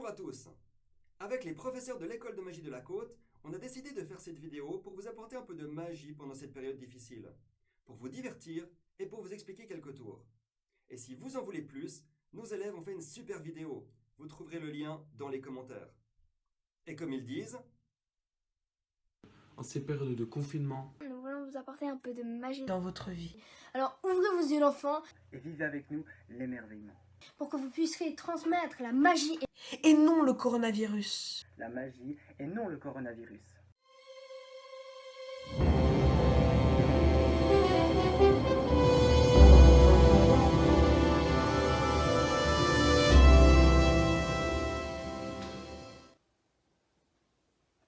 Bonjour à tous. Avec les professeurs de l'école de magie de la Côte, on a décidé de faire cette vidéo pour vous apporter un peu de magie pendant cette période difficile, pour vous divertir et pour vous expliquer quelques tours. Et si vous en voulez plus, nos élèves ont fait une super vidéo. Vous trouverez le lien dans les commentaires. Et comme ils disent, en ces périodes de confinement, nous voulons vous apporter un peu de magie dans votre vie. Alors ouvrez vos yeux d'enfant et vivez avec nous l'émerveillement. pour que vous puissiez transmettre la magie Et non le coronavirus. La magie et non le coronavirus.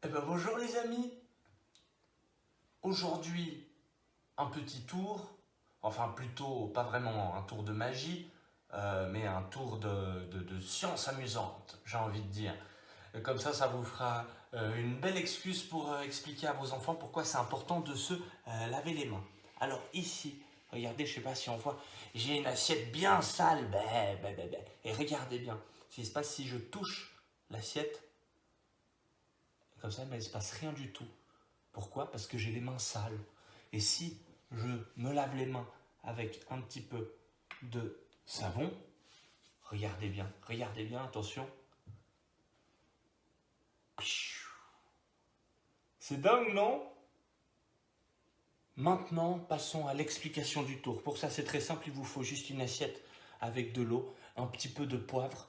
Eh ben bonjour les amis. Aujourd'hui, un petit tour, enfin plutôt pas vraiment un tour de magie, mais un tour de science amusante, j'ai envie de dire. Et comme ça vous fera une belle excuse pour expliquer à vos enfants pourquoi c'est important de se laver les mains. Alors ici, regardez, je sais pas si on voit, j'ai une assiette bien sale, et regardez bien, ce qui se passe si je touche l'assiette, comme ça, mais il ne se passe rien du tout. Pourquoi? Parce que j'ai les mains sales. Et si je me lave les mains avec un petit peu de savon, regardez bien, attention. C'est dingue, non? Maintenant, passons à l'explication du tour. Pour ça, c'est très simple, il vous faut juste une assiette avec de l'eau, un petit peu de poivre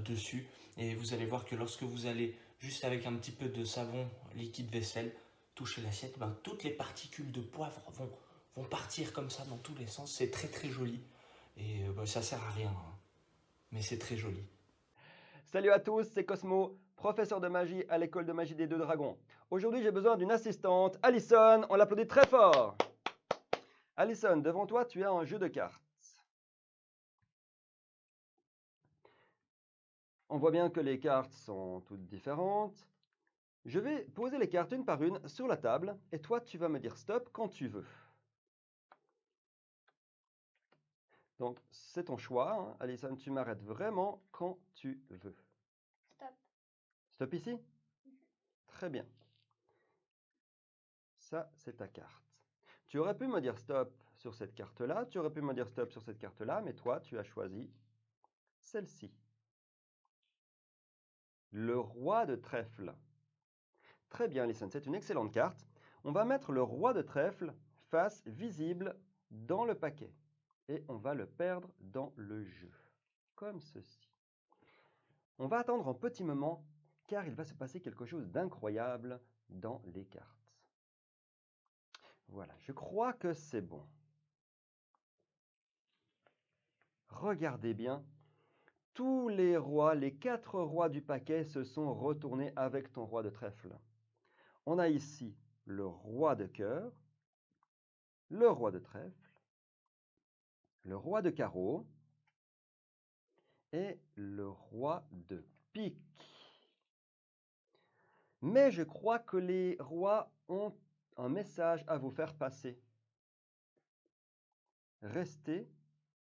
dessus. Et vous allez voir que lorsque vous allez juste avec un petit peu de savon liquide vaisselle toucher l'assiette, toutes les particules de poivre vont partir comme ça dans tous les sens. C'est très très joli. Et ça sert à rien, hein, mais c'est très joli. salut à tous, c'est Cosmo, professeur de magie à l'école de magie des Deux Dragons. Aujourd'hui, j'ai besoin d'une assistante, Alison, on l'applaudit très fort. Alison, devant toi, tu as un jeu de cartes. On voit bien que les cartes sont toutes différentes. Je vais poser les cartes une par une sur la table et toi, tu vas me dire stop quand tu veux. Donc, c'est ton choix, hein. Alison, tu m'arrêtes vraiment quand tu veux. Stop. Stop ici? Très bien. Ça, c'est ta carte. Tu aurais pu me dire stop sur cette carte-là, tu aurais pu me dire stop sur cette carte-là, mais toi, tu as choisi celle-ci. Le roi de trèfle. Très bien, Alison, c'est une excellente carte. On va mettre le roi de trèfle face visible dans le paquet. Et on va le perdre dans le jeu, comme ceci. On va attendre un petit moment, car il va se passer quelque chose d'incroyable dans les cartes. Voilà, je crois que c'est bon. Regardez bien, tous les rois, les 4 rois du paquet se sont retournés avec ton roi de trèfle. On a ici le roi de cœur, le roi de trèfle, le roi de carreau et le roi de pique. Mais je crois que les rois ont un message à vous faire passer. Restez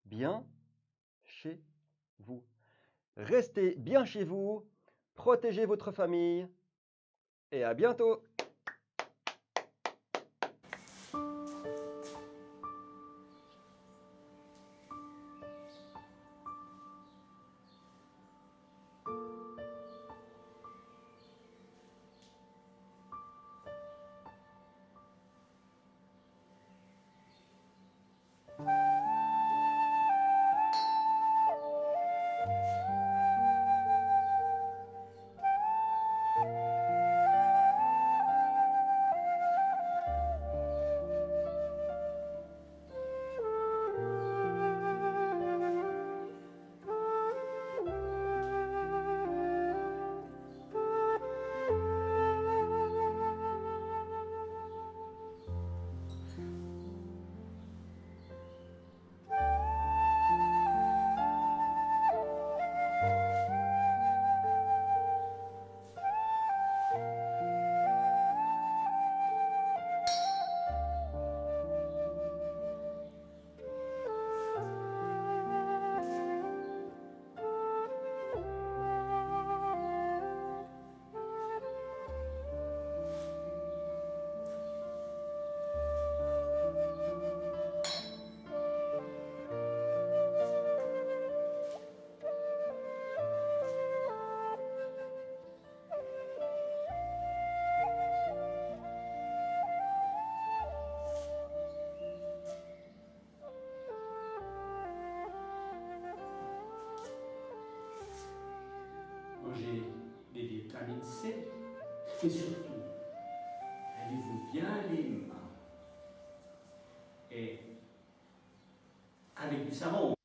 bien chez vous. Restez bien chez vous, protégez votre famille et à bientôt! Et surtout, lavez-vous bien les mains. Et avec du savon.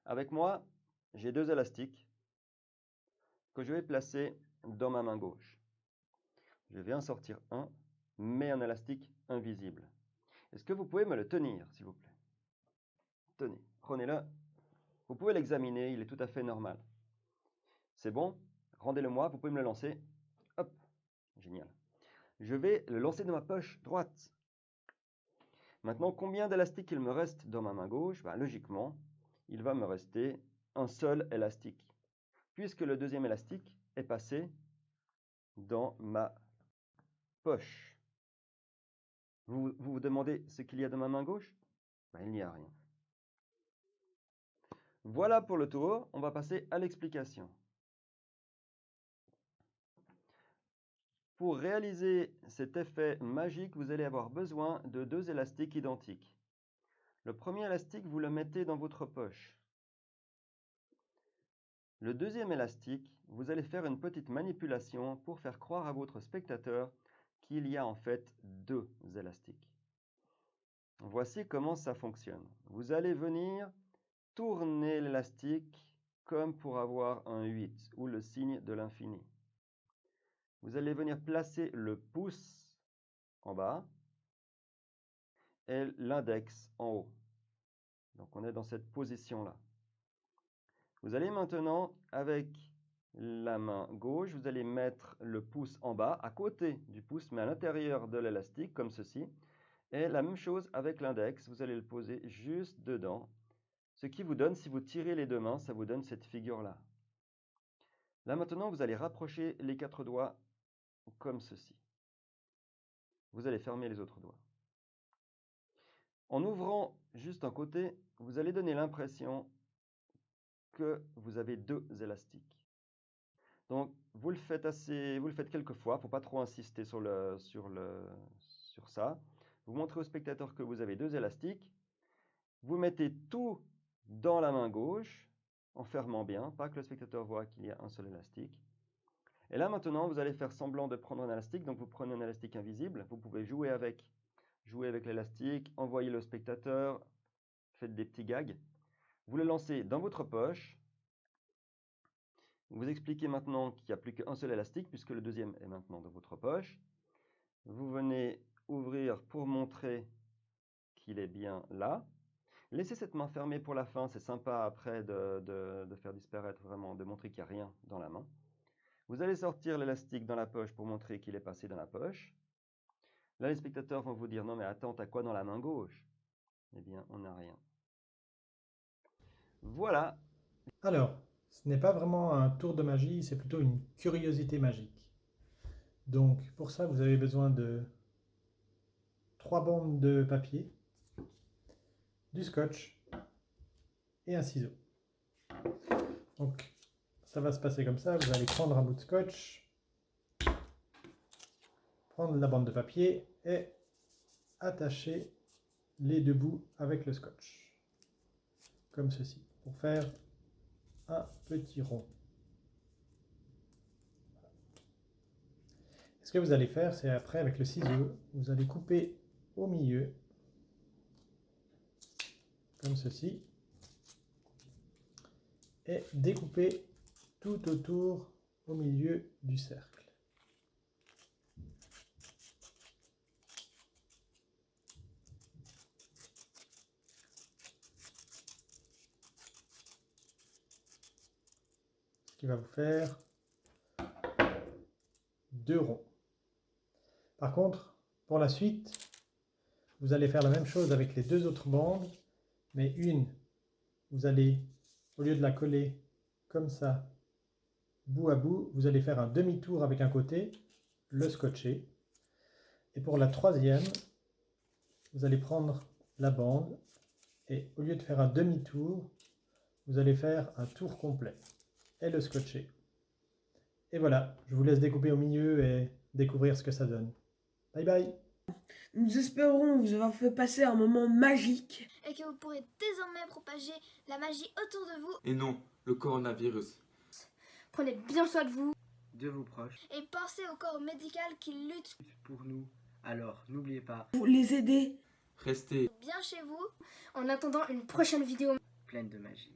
Avec moi, j'ai 2 élastiques que je vais placer dans ma main gauche. Je vais en sortir un, mais un élastique invisible. Est-ce que vous pouvez me le tenir, s'il vous plaît? Tenez, prenez-le. Vous pouvez l'examiner, il est tout à fait normal. C'est bon? Rendez-le-moi, vous pouvez me le lancer. Hop, génial. Je vais le lancer dans ma poche droite. Maintenant, combien d'élastiques il me reste dans ma main gauche? Logiquement, il va me rester un seul élastique, puisque le deuxième élastique est passé dans ma poche. Vous vous demandez ce qu'il y a dans ma main gauche? Il n'y a rien. Voilà pour le tour, on va passer à l'explication. Pour réaliser cet effet magique, vous allez avoir besoin de 2 élastiques identiques. Le premier élastique, vous le mettez dans votre poche. Le deuxième élastique, vous allez faire une petite manipulation pour faire croire à votre spectateur qu'il y a en fait 2 élastiques. Voici comment ça fonctionne. Vous allez venir tourner l'élastique comme pour avoir un 8 ou le signe de l'infini. Vous allez venir placer le pouce en bas et l'index en haut. Donc on est dans cette position-là. Vous allez maintenant, avec la main gauche, vous allez mettre le pouce en bas, à côté du pouce, mais à l'intérieur de l'élastique, comme ceci. Et la même chose avec l'index, vous allez le poser juste dedans. Ce qui vous donne, si vous tirez les 2 mains, ça vous donne cette figure-là. Là maintenant, vous allez rapprocher les 4 doigts comme ceci. Vous allez fermer les autres doigts. En ouvrant juste un côté, vous allez donner l'impression que vous avez 2 élastiques. Donc, vous le faites quelques fois, il ne faut pas trop insister sur ça. Vous montrez au spectateur que vous avez 2 élastiques. Vous mettez tout dans la main gauche, en fermant bien, pas que le spectateur voit qu'il y a un seul élastique. Et là maintenant, vous allez faire semblant de prendre un élastique, donc vous prenez un élastique invisible. Vous pouvez jouer avec l'élastique, envoyer le spectateur, faites des petits gags. Vous le lancez dans votre poche. Vous expliquez maintenant qu'il n'y a plus qu'un seul élastique, puisque le deuxième est maintenant dans votre poche. Vous venez ouvrir pour montrer qu'il est bien là. Laissez cette main fermée pour la fin, c'est sympa après de faire disparaître vraiment, de montrer qu'il n'y a rien dans la main. Vous allez sortir l'élastique dans la poche pour montrer qu'il est passé dans la poche. Là, les spectateurs vont vous dire, non mais attends, t'as quoi dans la main gauche? Eh bien, on n'a rien. Voilà. Alors, ce n'est pas vraiment un tour de magie, c'est plutôt une curiosité magique. Donc, pour ça, vous avez besoin de 3 bandes de papier, du scotch et un ciseau. Donc, ça va se passer comme ça. Vous allez prendre un bout de scotch, prendre la bande de papier et attacher les 2 bouts avec le scotch. Comme ceci, pour faire un petit rond. Ce que vous allez faire, c'est après, avec le ciseau, vous allez couper au milieu, comme ceci, et découper tout autour au milieu du cercle. Ce qui va vous faire 2 ronds. Par contre, Pour la suite, vous allez faire la même chose avec les deux autres bandes, mais une, vous allez, au lieu de la coller comme ça, bout à bout, vous allez faire un demi-tour avec un côté, le scotcher. Et pour la troisième, vous allez prendre la bande et au lieu de faire un demi-tour, vous allez faire un tour complet et le scotcher. Et voilà, je vous laisse découper au milieu et découvrir ce que ça donne. Bye bye! Nous espérons vous avoir fait passer un moment magique. Et que vous pourrez désormais propager la magie autour de vous. Et non, le coronavirus. Prenez bien soin de vous. De vos proches, Et pensez au corps médical qui lutte pour nous. Alors, n'oubliez pas, Pour les aider. Restez bien chez vous. En attendant une prochaine vidéo. pleine de magie.